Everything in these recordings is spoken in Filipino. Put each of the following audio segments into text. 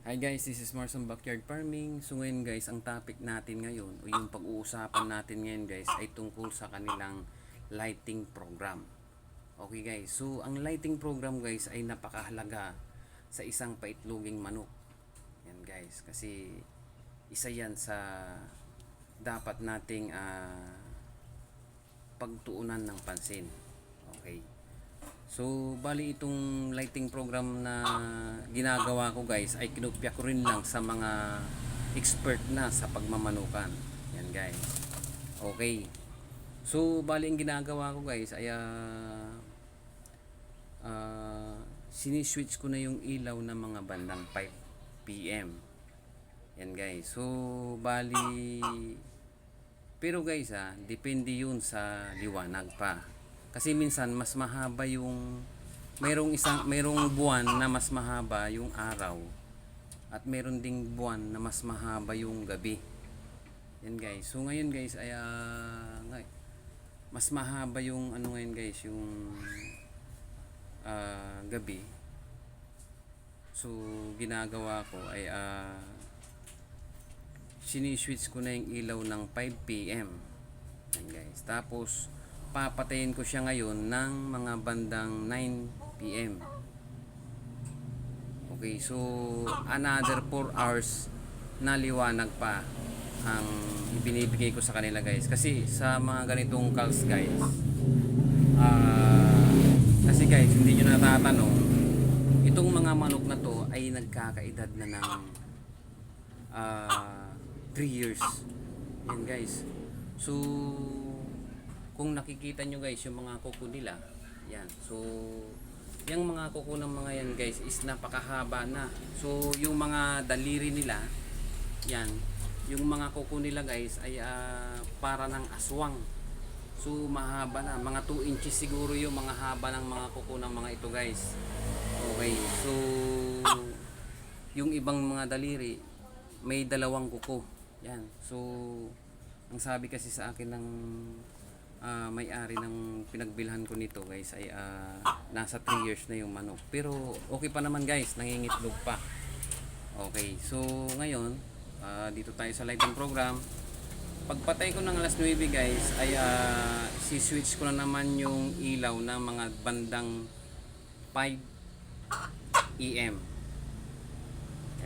Hi guys, this is Marson Backyard Farming. So ngayon guys, ang topic natin ngayon o yung pag-uusapan natin ngayon guys ay tungkol sa kanilang lighting program. Okay guys, so ang lighting program guys ay napakahalaga sa isang paitloging manok. Yan guys, kasi isa yan sa dapat nating pagtuunan ng pansin. Okay. So, bali itong lighting program na ginagawa ko guys ay kinopya ko rin lang sa mga expert na sa pagmamanukan. Yan guys. Okay. So, bali ang ginagawa ko guys ay siniswitch ko na yung ilaw ng mga bandang 5 PM. Yan guys. So, bali pero guys depende yun sa liwanag pa. Kasi minsan mas mahaba yung mayroong buwan na mas mahaba yung araw at mayroon ding buwan na mas mahaba yung gabi. Yan guys. So ngayon guys ay mas mahaba yung ano ngayon guys, yung gabi. So ginagawa ko ay siniswitch ko na yung ilaw ng 5 PM. Yan guys. Tapos papatayin ko siya ngayon ng mga bandang 9 PM. Okay, so another 4 hours na liwanag pa ang ibinibigay ko sa kanila guys. Kasi sa mga ganitong calls guys, kasi guys, hindi nyo natatanong, itong mga manok na to ay nagkakaedad na ng 3 years. Yan guys. So kung nakikita nyo guys yung mga kuko nila, yan, so yung mga kuko ng mga yan guys is napakahaba na. So yung mga daliri nila, yan, yung mga kuko nila guys ay para ng aswang. So mahaba na, mga 2 inches siguro yung mga haba ng mga kuko ng mga ito guys. Okay, so yung ibang mga daliri may dalawang kuko. Yan, so ang sabi kasi sa akin ng may-ari ng pinagbilhan ko nito guys ay nasa 3 years na yung manok, pero okay pa naman guys, nangingitlog pa. Okay, so ngayon dito tayo sa lighting program. Pagpatay ko ng alas 9 guys ay si-switch ko na naman yung ilaw ng mga bandang 5 AM.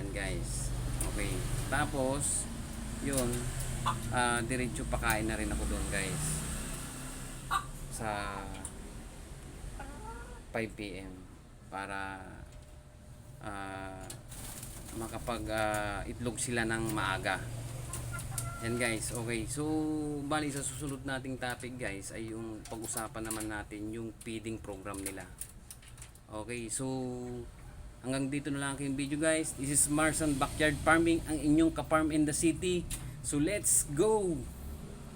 Yan guys. Okay, tapos yun, diretso pakain na rin ako doon guys sa 5 PM para makapag itlog sila ng maaga. Yan guys. Okay, so bali sa susunod nating topic guys ay yung pag-usapan naman natin yung feeding program nila. Okay, so hanggang dito na lang aking video guys. This is Marson Backyard Farming, ang inyong ka-farm in the city. So let's go!